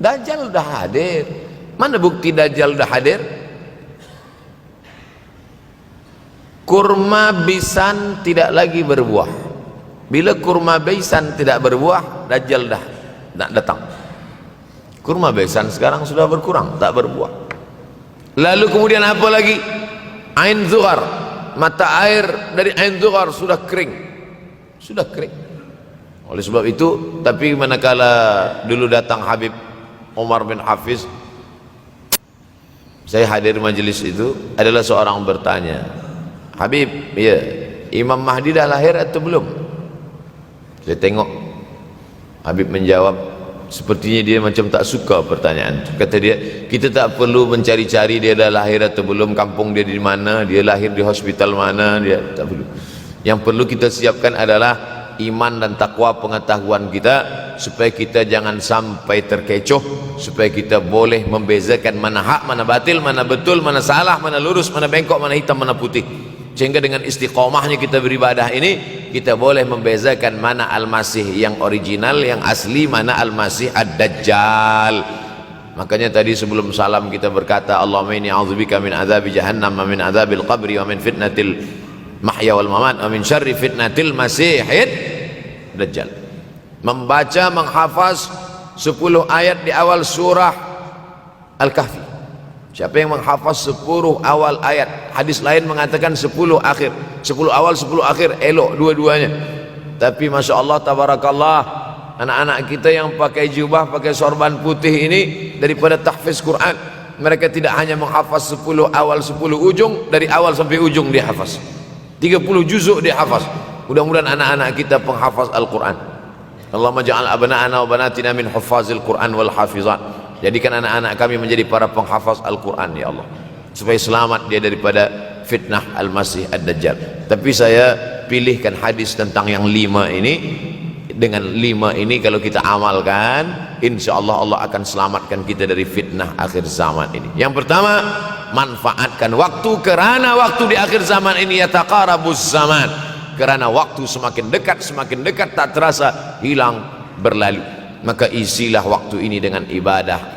Dajjal udah hadir. Mana bukti Dajjal udah hadir? Kurma bisan tidak lagi berbuah. Bila kurma bisan tidak berbuah, Dajjal dah nak datang. Kurma bisan sekarang sudah berkurang, tak berbuah. Lalu kemudian apa lagi? Ain Zuhar, mata air dari Ain Zuhar sudah kering. Sudah kering. Oleh sebab itu, tapi manakala dulu datang Habib Umar bin Hafiz, saya hadir majelis itu, adalah seorang bertanya, Habib, ya, Imam Mahdi dah lahir atau belum? Saya tengok Habib menjawab, sepertinya dia macam tak suka pertanyaan. Kata dia, kita tak perlu mencari-cari dia dah lahir atau belum, kampung dia di mana, dia lahir di hospital mana, dia tak perlu. Yang perlu kita siapkan adalah iman dan takwa pengetahuan kita, supaya kita jangan sampai terkecoh, supaya kita boleh membezakan mana hak, mana batil, mana betul, mana salah, mana lurus, mana bengkok, mana hitam, mana putih. Sehingga dengan istiqomahnya kita beribadah ini, kita boleh membezakan mana Al-Masih yang original, yang asli, mana Al-Masih Ad-Dajjal. Makanya tadi sebelum salam kita berkata, Allahumma inni a'udzubika min adzabi jahannam wa min adzabil qabri wa min fitnatil mahya wal mamat wa min syarri fitnatil masihid Dajjal. Membaca, menghafaz 10 ayat di awal surah Al-Kahfi. Siapa yang menghafaz 10 awal ayat, hadis lain mengatakan 10 akhir, 10 awal 10 akhir, elok dua-duanya. Tapi Masya Allah, tabarakallah, anak-anak kita yang pakai jubah, pakai sorban putih ini, daripada tahfiz Quran, mereka tidak hanya menghafaz 10 awal 10 ujung, dari awal sampai ujung dia hafaz, 30 juzuk dia hafaz. Mudah-mudahan anak-anak kita penghafaz Al-Quran. Allahumma ja'al abna'ana wa banatina min huffazil Quran wal hafizat. Jadikan anak-anak kami menjadi para penghafaz Al-Quran, ya Allah, supaya selamat dia daripada fitnah Al-Masih Ad-Dajjal. Tapi saya pilihkan hadis tentang yang 5 ini. Dengan 5 ini kalau kita amalkan, insya Allah Allah akan selamatkan kita dari fitnah akhir zaman ini. Yang pertama, manfaatkan waktu, kerana waktu di akhir zaman ini yataqarabuz zaman, kerana waktu semakin dekat tak terasa, hilang berlalu. Maka isilah waktu ini dengan ibadah.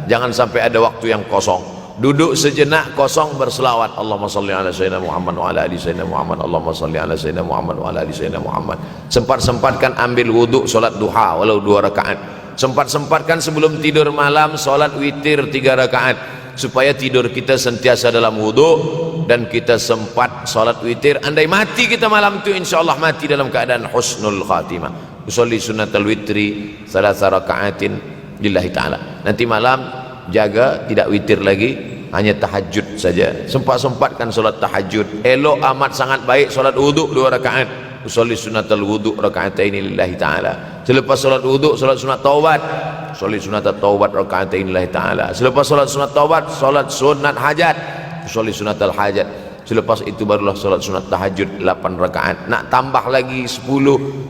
Jangan sampai ada waktu yang kosong. Duduk sejenak kosong berselawat, Allahumma salli ala sayyidina Muhammad wa ala ali sayyidina Muhammad, Allahumma salli ala sayyidina Muhammad wa ala ali sayyidina Muhammad. Sempat-sempatkan ambil wudhu, solat duha walau 2 rakaat. Sempat-sempatkan sebelum tidur malam solat witir 3 rakaat, supaya tidur kita sentiasa dalam wudhu dan kita sempat solat witir. Andai mati kita malam itu, insyaallah mati dalam keadaan husnul khatimah. Usolli sunnatal witri 3 rakaatin lillahi ta'ala. Nanti malam jaga tidak witir lagi, hanya tahajud saja. Sempat-sempatkan solat tahajud. Elok amat sangat baik solat wudhu 2 rakaat. Usolli sunnatal wudhu rakaatain lillahi ta'ala. Selepas solat wudhu, solat sunat taubat. Usolli sunnatat taubat rakaatain lillahi ta'ala. Selepas solat sunat taubat, solat sunat hajat. Usolli sunnatal hajat. Selepas itu barulah solat sunat tahajud 8 rakaat. Nak tambah lagi 10, 12,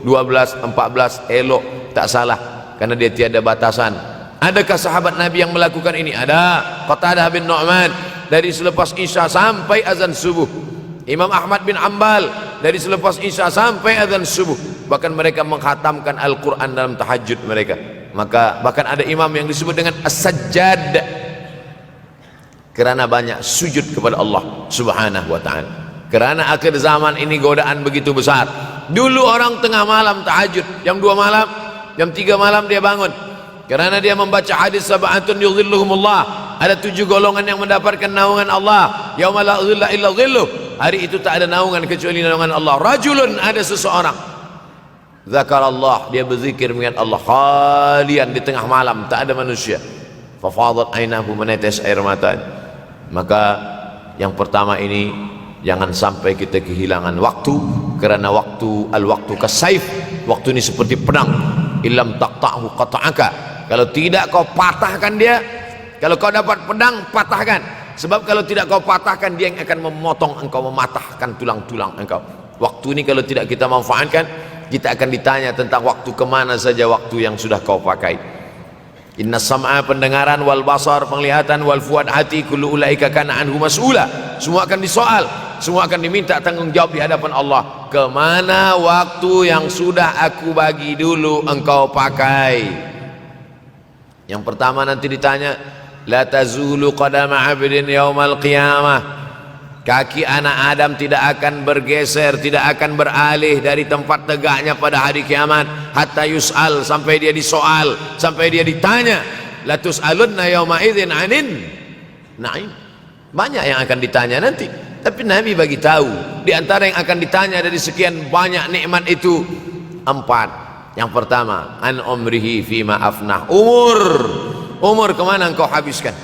14, elok, tak salah, karena dia tiada batasan. Adakah sahabat Nabi yang melakukan ini? Ada. Qatadah bin Nu'man, dari selepas Isya sampai azan subuh. Imam Ahmad bin Ambal, dari selepas Isya sampai azan subuh. Bahkan mereka menghatamkan Al-Quran dalam tahajud mereka. Maka bahkan ada imam yang disebut dengan As-Sajjad, kerana banyak sujud kepada Allah subhanahu wa ta'ala. Kerana akhir zaman ini godaan begitu besar. Dulu orang tengah malam tahajud, jam 2 malam, jam 3 malam dia bangun, kerana dia membaca hadis sab'atun yudhilluhumullah, ada 7 golongan yang mendapatkan naungan Allah, yauma la dhilla illa dhilluh, hari itu tak ada naungan kecuali naungan Allah. Rajulun, ada seseorang, zakarallah, dia berzikir mengingat Allah, khalian, di tengah malam tak ada manusia, fafadat ainahu, menetes air mata. Maka yang pertama ini, jangan sampai kita kehilangan waktu, kerana waktu, al-waktu kasaif, waktu ini seperti pedang, illam taqta'hu qata'aka, kalau tidak kau patahkan dia. Kalau kau dapat pedang, patahkan, sebab kalau tidak kau patahkan, dia yang akan memotong engkau, mematahkan tulang-tulang engkau. Waktu ini kalau tidak kita manfaatkan, kita akan ditanya tentang waktu, kemana saja waktu yang sudah kau pakai. Inna sam'a, pendengaran, wal basar, penglihatan, wal fuad, hati, kullu ulaika kana anhu mas'ula, semua akan disoal, semua akan diminta tanggung jawab di hadapan Allah. Kemana waktu yang sudah aku bagi dulu engkau pakai? Yang pertama nanti ditanya, la tazulu qadama 'abdin yaumal qiyamah. Kaki anak Adam tidak akan bergeser, tidak akan beralih dari tempat tegaknya pada hari kiamat hatta yus'al, sampai dia disoal, sampai dia ditanya. La tus'alunna yauma idzin 'anin na'im. Banyak yang akan ditanya nanti, tapi Nabi bagi tahu di antara yang akan ditanya dari sekian banyak nikmat itu 4. Yang pertama, an umrihi fima afnah. Umur kemana engkau habiskan?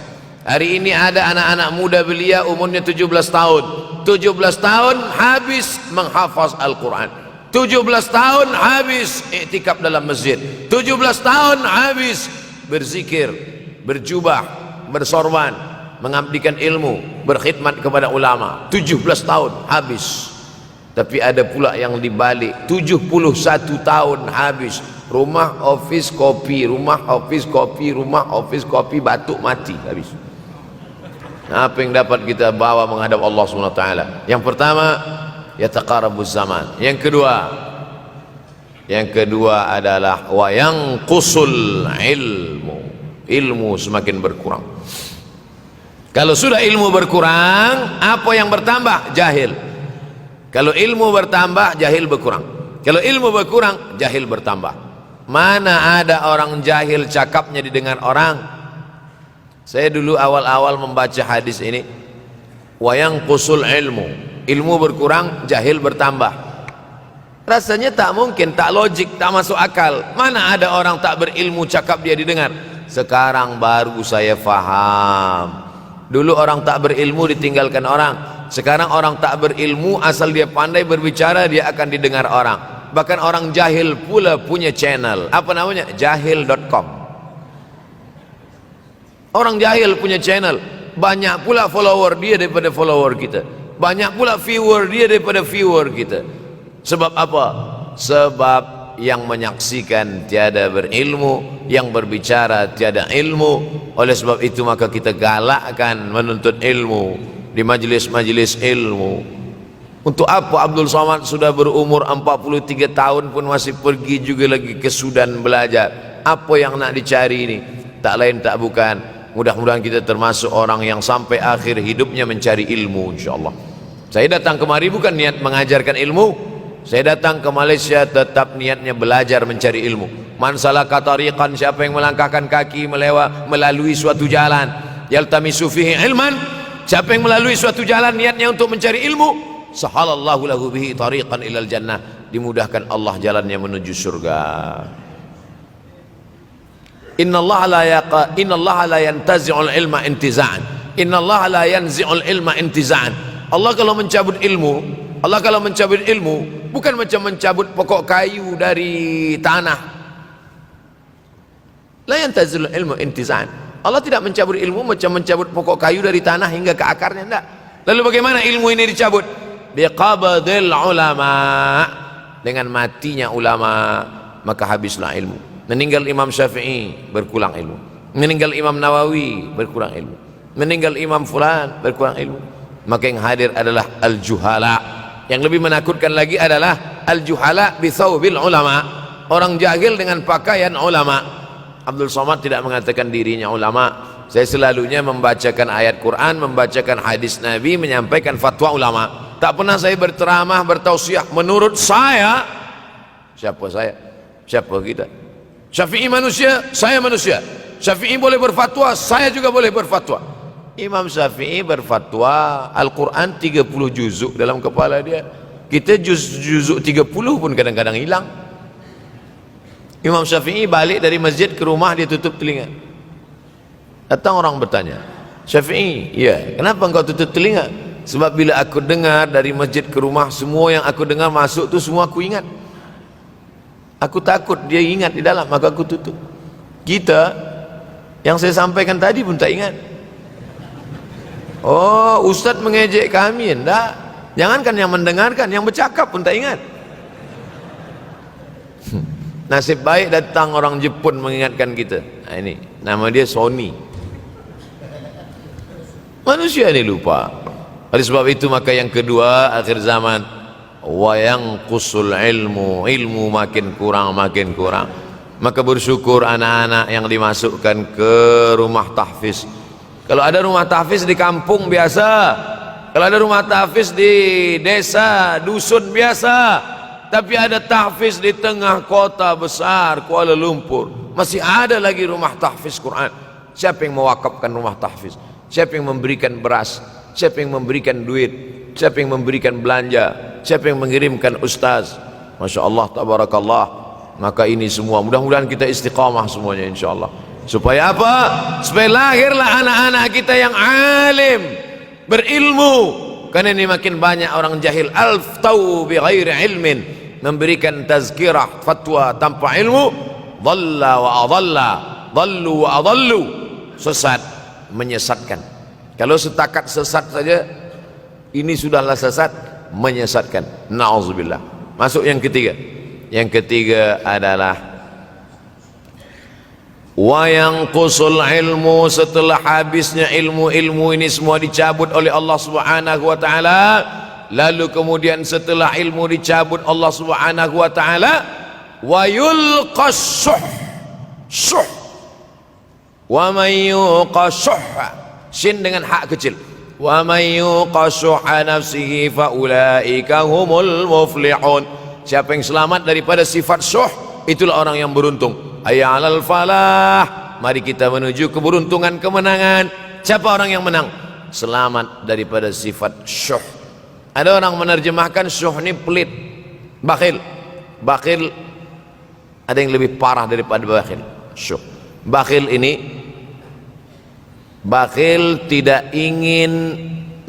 Hari ini ada anak-anak muda belia umurnya 17 tahun. 17 tahun habis menghafaz Al-Quran. 17 tahun habis iktikaf dalam masjid. 17 tahun habis berzikir, berjubah, bersorban, mengabdikan ilmu, berkhidmat kepada ulama. 17 tahun habis. Tapi ada pula yang dibalik, 71 tahun habis. Rumah, office, kopi, rumah, office, kopi, rumah, office, kopi, batuk, mati, habis. Apa yang dapat kita bawa menghadap Allah SWT? Yang pertama, yataqarabuz zaman. Yang kedua adalah wa yanqusul ilmu. Ilmu semakin berkurang. Kalau sudah ilmu berkurang, apa yang bertambah? Jahil. Kalau ilmu bertambah, jahil berkurang. Kalau ilmu berkurang, jahil bertambah. Mana ada orang jahil cakapnya didengar orang? Saya dulu awal-awal membaca hadis ini, wa yanqusul ilmu. Ilmu berkurang, jahil bertambah. Rasanya tak mungkin, tak logik, tak masuk akal. Mana ada orang tak berilmu cakap dia didengar? Sekarang baru saya faham. Dulu orang tak berilmu ditinggalkan orang. Sekarang orang tak berilmu asal dia pandai berbicara, dia akan didengar orang. Bahkan orang jahil pula punya channel. Apa namanya? Jahil.com. Orang jahil punya channel. Banyak pula follower dia daripada follower kita. Banyak pula viewer dia daripada viewer kita. Sebab apa? Sebab yang menyaksikan tiada berilmu, yang berbicara tiada ilmu. Oleh sebab itu maka kita galakkan menuntut ilmu di majlis-majlis ilmu. Untuk apa Abdul Somad sudah berumur 43 tahun pun masih pergi juga lagi ke Sudan belajar? Apa yang nak dicari ini? Tak lain tak bukan, mudah-mudahan kita termasuk orang yang sampai akhir hidupnya mencari ilmu, insyaAllah. Saya datang kemari bukan niat mengajarkan ilmu. Saya datang ke Malaysia tetap niatnya belajar mencari ilmu. Man salaka tariqan, siapa yang melangkahkan kaki melalui suatu jalan, yaltamisu fihi ilman, siapa yang melalui suatu jalan niatnya untuk mencari ilmu, sahalallahu lahu bihi tariqan ilal jannah, dimudahkan Allah jalannya menuju surga. Innallaha la yantazi'ul ilma intiza'an. Innallaha la yanzi'ul ilma intiza'an. Allah kalau mencabut ilmu, bukan macam mencabut pokok kayu dari tanah. La yantazi'ul ilmu intiza'an. Allah tidak mencabut ilmu macam mencabut pokok kayu dari tanah hingga ke akarnya, tidak. Lalu bagaimana ilmu ini dicabut? Biqabdil ulama. Dengan matinya ulama maka habislah ilmu. Meninggal Imam Syafi'i, berkurang ilmu. Meninggal Imam Nawawi, berkurang ilmu. Meninggal Imam Fulan, berkurang ilmu. Maka yang hadir adalah al-juhala. Yang lebih menakutkan lagi adalah al-juhala bi thawbil ulama. Orang jahil dengan pakaian ulama. Abdul Somad tidak mengatakan dirinya ulama. Saya selalunya membacakan ayat Quran, membacakan hadis Nabi, menyampaikan fatwa ulama. Tak pernah saya berceramah, bertausiah. Menurut saya, siapa saya? Siapa kita? Syafi'i manusia, saya manusia. Syafi'i boleh berfatwa, saya juga boleh berfatwa. Imam Syafi'i berfatwa Al-Quran 30 juzuk dalam kepala dia. Kita juzuk 30 pun kadang-kadang hilang. Imam Syafi'i balik dari masjid ke rumah, dia tutup telinga. Datang orang bertanya, Syafi'i, ya, kenapa engkau tutup telinga? Sebab bila aku dengar dari masjid ke rumah, semua yang aku dengar masuk tu semua aku ingat. Aku takut dia ingat di dalam, maka aku tutup. Kita yang saya sampaikan tadi pun tak ingat. Oh, Ustaz mengejek kami, enggak. Jangankan yang mendengarkan, yang bercakap pun tak ingat. Nasib baik datang orang Jepun mengingatkan kita. Nah, ini nama dia Sony. Manusia ini lupa. Oleh sebab itu maka yang kedua akhir zaman, wa yanqusul ilmu. Ilmu makin kurang, Maka bersyukur anak-anak yang dimasukkan ke rumah tahfiz. Kalau ada rumah tahfiz di kampung biasa, kalau ada rumah tahfiz di desa, dusun biasa, tapi ada tahfiz di tengah kota besar Kuala Lumpur, masih ada lagi rumah tahfiz Quran. Siapa yang mewakafkan rumah tahfiz? Siapa yang memberikan beras? Siapa yang memberikan duit? Siapa yang memberikan belanja? Siapa yang mengirimkan ustaz? Masya Allah, tabarakallah. Maka ini semua mudah-mudahan kita istiqamah semuanya insyaallah. Supaya apa? Supaya lahirlah anak-anak kita yang alim, berilmu. Karena ini makin banyak orang jahil, alftau bi ghairi ilmin, memberikan tazkirah fatwa tanpa ilmu, dhalla wa adalla, dhallu wa adallu, sesat, menyesatkan. Kalau setakat sesat saja, ini sudahlah sesat, menyesatkan. Na'udzubillah. Masuk yang ketiga. Yang ketiga adalah wa yanqusul ilmu, setelah habisnya ilmu-ilmu ini semua dicabut oleh Allah Subhanahu wa taala, lalu kemudian setelah ilmu dicabut Allah Subhanahu wa taala, wa yulqas syuh, wa may yuqashuh, shin dengan hak kecil, wa may yuqashuh nafsihi fa ulaika humul muflihun. Siapa yang selamat daripada sifat syuh, itulah orang yang beruntung. Hayya 'alal falah, mari kita menuju keberuntungan, kemenangan. Siapa orang yang menang? Selamat daripada sifat syuh. Ada orang menerjemahkan syuh ini pelit, bakhil. Bakhil ada yang lebih parah daripada bakhil. Syuh. Bakhil ini, bakhil tidak ingin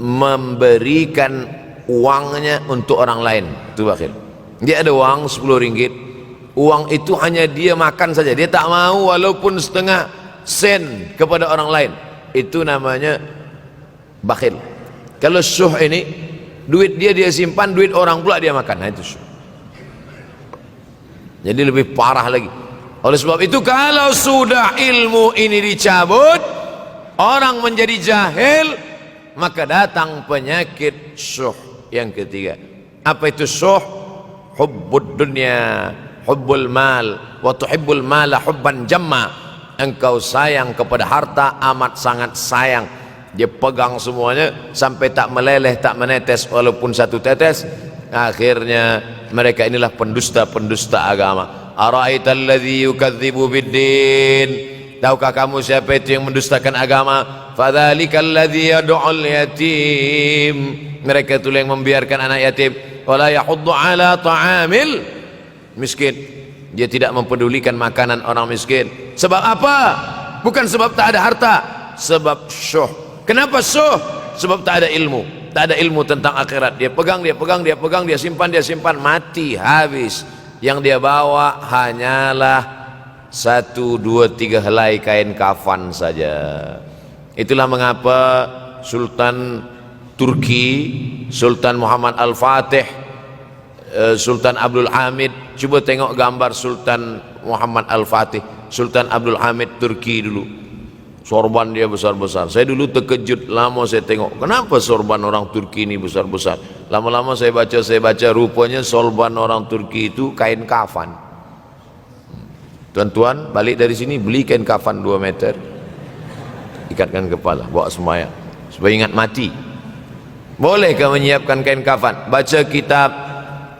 memberikan uangnya untuk orang lain. Itu bakhil. Dia ada uang 10 ringgit, uang itu hanya dia makan saja, dia tak mau walaupun setengah sen kepada orang lain. Itu namanya bakhil. Kalau syuh ini, duit dia simpan, duit orang pula dia makan. Nah, itu syuh. Jadi lebih parah lagi. Oleh sebab itu, kalau sudah ilmu ini dicabut, orang menjadi jahil, maka datang penyakit syuh yang ketiga. Apa itu syuh? Hubbud dunya, hubbul mal, wa tuhibbul mala hubban jamma. Engkau sayang kepada harta amat sangat sayang. Dia pegang semuanya sampai tak meleleh, tak menetes walaupun satu tetes. Akhirnya mereka inilah pendusta-pendusta agama. Ara'aital ladzi yukadzibu biddin, tahukah kamu siapa itu yang mendustakan agama? Fadzalikal ladzi yad'ul yatim, mereka itu yang membiarkan anak yatim. Wala yahuddu ala ta'amil miskin, dia tidak mempedulikan makanan orang miskin. Sebab apa? Bukan sebab tak ada harta, sebab syuh. Kenapa syuh? Sebab tak ada ilmu. Tak ada ilmu tentang akhirat. Dia pegang, dia simpan, mati, habis. Yang dia bawa hanyalah 1, 2, 3 helai kain kafan saja. Itulah mengapa Sultan Turki, Sultan Muhammad Al-Fatih, Sultan Abdul Hamid, coba tengok gambar Sultan Muhammad Al-Fatih, Sultan Abdul Hamid Turki dulu. Sorban dia besar-besar. Saya dulu terkejut, lama saya tengok, kenapa sorban orang Turki ini besar-besar. Lama-lama saya baca, rupanya sorban orang Turki itu kain kafan. Tuan-tuan balik dari sini beli kain kafan 2 meter, ikatkan kepala, bawa sembahyang supaya ingat mati. Bolehkah menyiapkan kain kafan? Baca kitab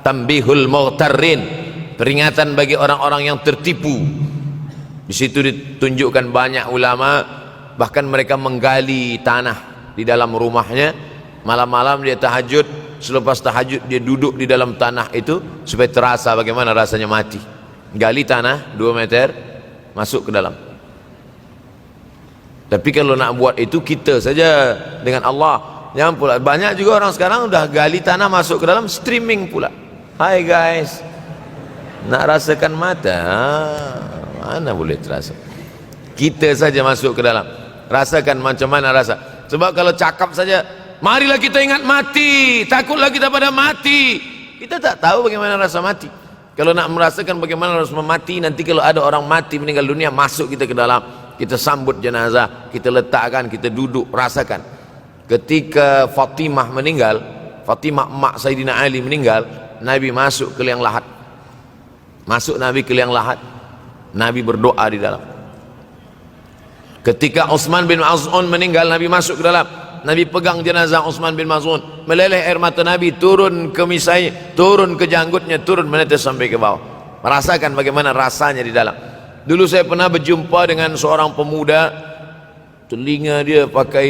Tanbihul Mughtarrin, peringatan bagi orang-orang yang tertipu. Di situ ditunjukkan banyak ulama, bahkan mereka menggali tanah di dalam rumahnya. Malam-malam dia tahajud, selepas tahajud dia duduk di dalam tanah itu supaya terasa bagaimana rasanya mati. Gali tanah 2 meter, masuk ke dalam. Tapi kalau nak buat itu kita saja dengan Allah. Jangan pula, banyak juga orang sekarang udah gali tanah masuk ke dalam, streaming pula. Hai guys, nak rasakan mata? Mana boleh terasa? Kita saja masuk ke dalam, rasakan macam mana rasa. Sebab kalau cakap saja, marilah kita ingat mati, takutlah kita pada mati, kita tak tahu bagaimana rasa mati. Kalau nak merasakan bagaimana rasa mati, nanti kalau ada orang mati meninggal dunia, masuk kita ke dalam, kita sambut jenazah, kita letakkan, kita duduk, rasakan. Ketika Fatimah meninggal, Fatimah emak Sayyidina Ali meninggal, Nabi masuk ke liang lahat. Masuk Nabi ke liang lahat. Nabi berdoa di dalam. Ketika Utsman bin Maz'un meninggal, Nabi masuk ke dalam. Nabi pegang jenazah Utsman bin Maz'un, meleleh air mata Nabi turun ke misai, turun ke janggutnya, turun menetes sampai ke bawah. Merasakan bagaimana rasanya di dalam. Dulu saya pernah berjumpa dengan seorang pemuda, telinga dia pakai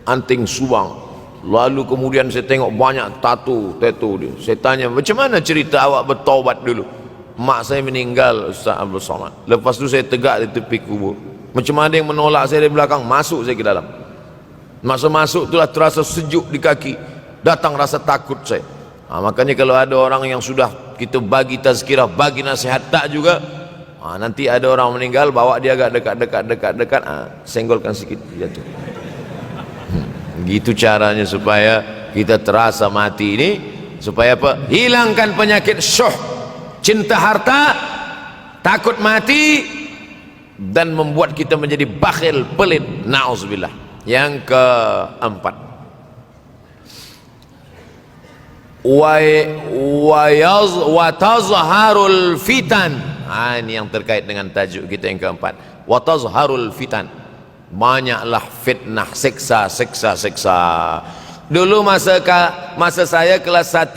anting subang, lalu kemudian saya tengok banyak tato dia. Saya tanya, macam mana cerita awak bertaubat dulu? Mak saya meninggal, Ustaz Abdul Somad. Lepas tu saya tegak di tepi kubur. Macam ada yang menolak saya dari belakang, masuk saya ke dalam. Masa masuk itulah terasa sejuk di kaki, datang rasa takut saya. Makanya kalau ada orang yang sudah kita bagi tazkirah, bagi nasihat tak juga, nanti ada orang meninggal, bawa dia agak dekat, senggolkan sikit, jatuh. Gitu caranya supaya kita terasa mati ini, supaya apa? Hilangkan penyakit syuh, cinta harta, takut mati, dan membuat kita menjadi bakhil, pelit, na'udzubillah. Yang keempat, wa tazharul fitan. Ini yang terkait dengan tajuk kita yang keempat, wa tazharul fitan. Banyaklah fitnah, siksa. Dulu masa saya kelas 1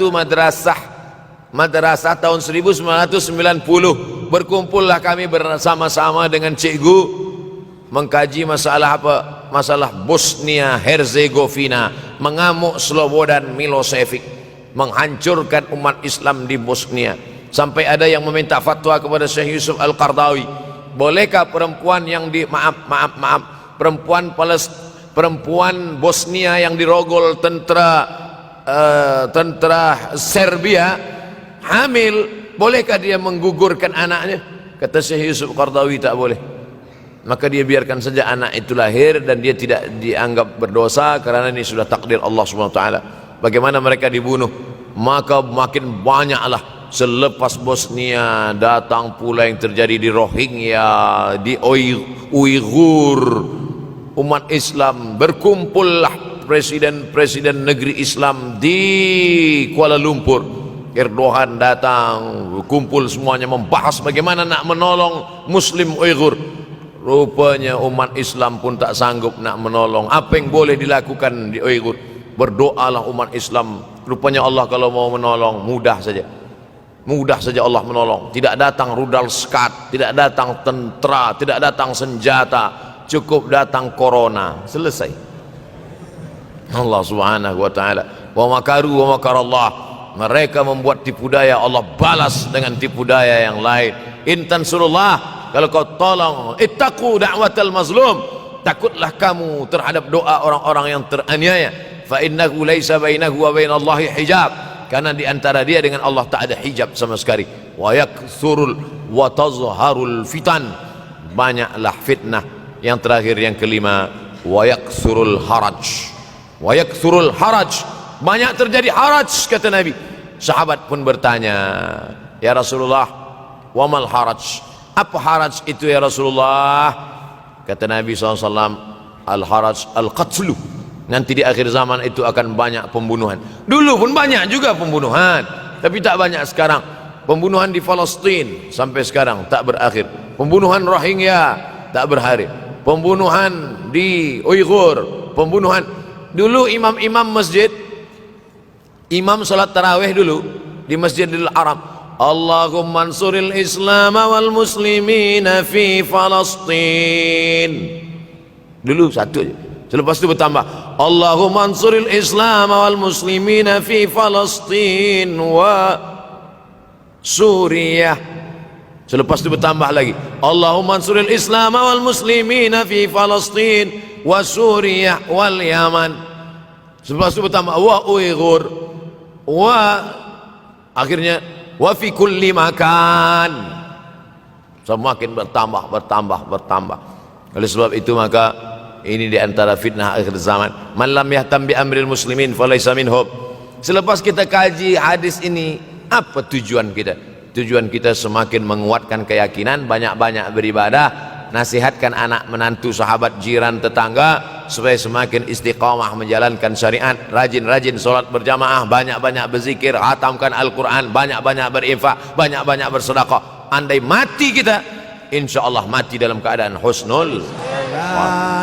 madrasah tahun 1990, berkumpullah kami bersama-sama dengan cikgu mengkaji masalah apa? Masalah Bosnia Herzegovina, mengamuk Slobodan Milosevic, menghancurkan umat Islam di Bosnia. Sampai ada yang meminta fatwa kepada Syekh Yusuf Al-Qardawi, bolehkah perempuan yang perempuan Bosnia yang dirogol tentara Serbia hamil, bolehkah dia menggugurkan anaknya? Kata Syekh Yusuf Qardawi, tak boleh. Maka dia biarkan saja anak itu lahir dan dia tidak dianggap berdosa karena ini sudah takdir Allah SWT. Bagaimana mereka dibunuh? Maka makin banyaklah selepas Bosnia datang pula yang terjadi di Rohingya, di Uighur. Umat Islam berkumpullah presiden-presiden negeri Islam di Kuala Lumpur. Erdogan datang, kumpul semuanya membahas bagaimana nak menolong Muslim Uighur. Rupanya umat Islam pun tak sanggup nak menolong. Apa yang boleh dilakukan di Uighur? Berdoalah umat Islam. Rupanya Allah kalau mau menolong mudah saja Allah menolong. Tidak datang rudal skat, tidak datang tentera, tidak datang senjata, cukup datang corona, selesai. Allah Subhanahu wa taala, wa makaru wa makarallah. Mereka membuat tipu daya, Allah balas dengan tipu daya yang lain. In tansurullah, kalau kau tolong, ittaqu da'watal mazlum, takutlah kamu terhadap doa orang-orang yang teraniaya. Fa innahu laisa bainahu wa bainallahi hijab, karena di antara dia dengan Allah tak ada hijab sama sekali. Wa yakthurul wa tazharul fitan, banyaklah fitnah. Yang terakhir, yang kelima, wa yakthurul haraj. Wa yakthurul haraj, banyak terjadi haraj, kata Nabi. Sahabat pun bertanya, ya Rasulullah, wa mal haraj? Apa haraj itu ya Rasulullah? Kata Nabi SAW, al-haraj al-qatlu. Nanti di akhir zaman itu akan banyak pembunuhan. Dulu pun banyak juga pembunuhan, tapi tak banyak sekarang. Pembunuhan di Palestina sampai sekarang tak berakhir. Pembunuhan Rohingya tak berakhir. Pembunuhan di Uighur, pembunuhan. Dulu imam-imam masjid, imam salat tarawih dulu di Masjidil Haram, Allahumma ansuril Islam wal muslimina fi Palestin. Dulu satu aja. Selepas itu bertambah, Allahumma ansuril Islam wal muslimina fi Palestin wa Suriah. Selepas itu bertambah lagi, Allahumma ansuril Islam wal muslimina fi Palestin wa Suriah wal Yaman. Selepas itu bertambah wa Uighur wa, akhirnya wa fi kulli makan. Semakin bertambah. Oleh sebab itu maka ini di antara fitnah akhir zaman. Man lam yahtam bi amril muslimin falaysa minhum. Selepas kita kaji hadis ini, apa tujuan kita? Tujuan kita semakin menguatkan keyakinan, banyak-banyak beribadah, nasihatkan anak menantu, sahabat, jiran, tetangga supaya semakin istiqamah menjalankan syariat, rajin-rajin solat berjamaah, banyak-banyak berzikir, hatamkan Al-Quran, banyak-banyak berinfak, banyak-banyak bersedekah. andai mati kita, insya Allah mati dalam keadaan husnul.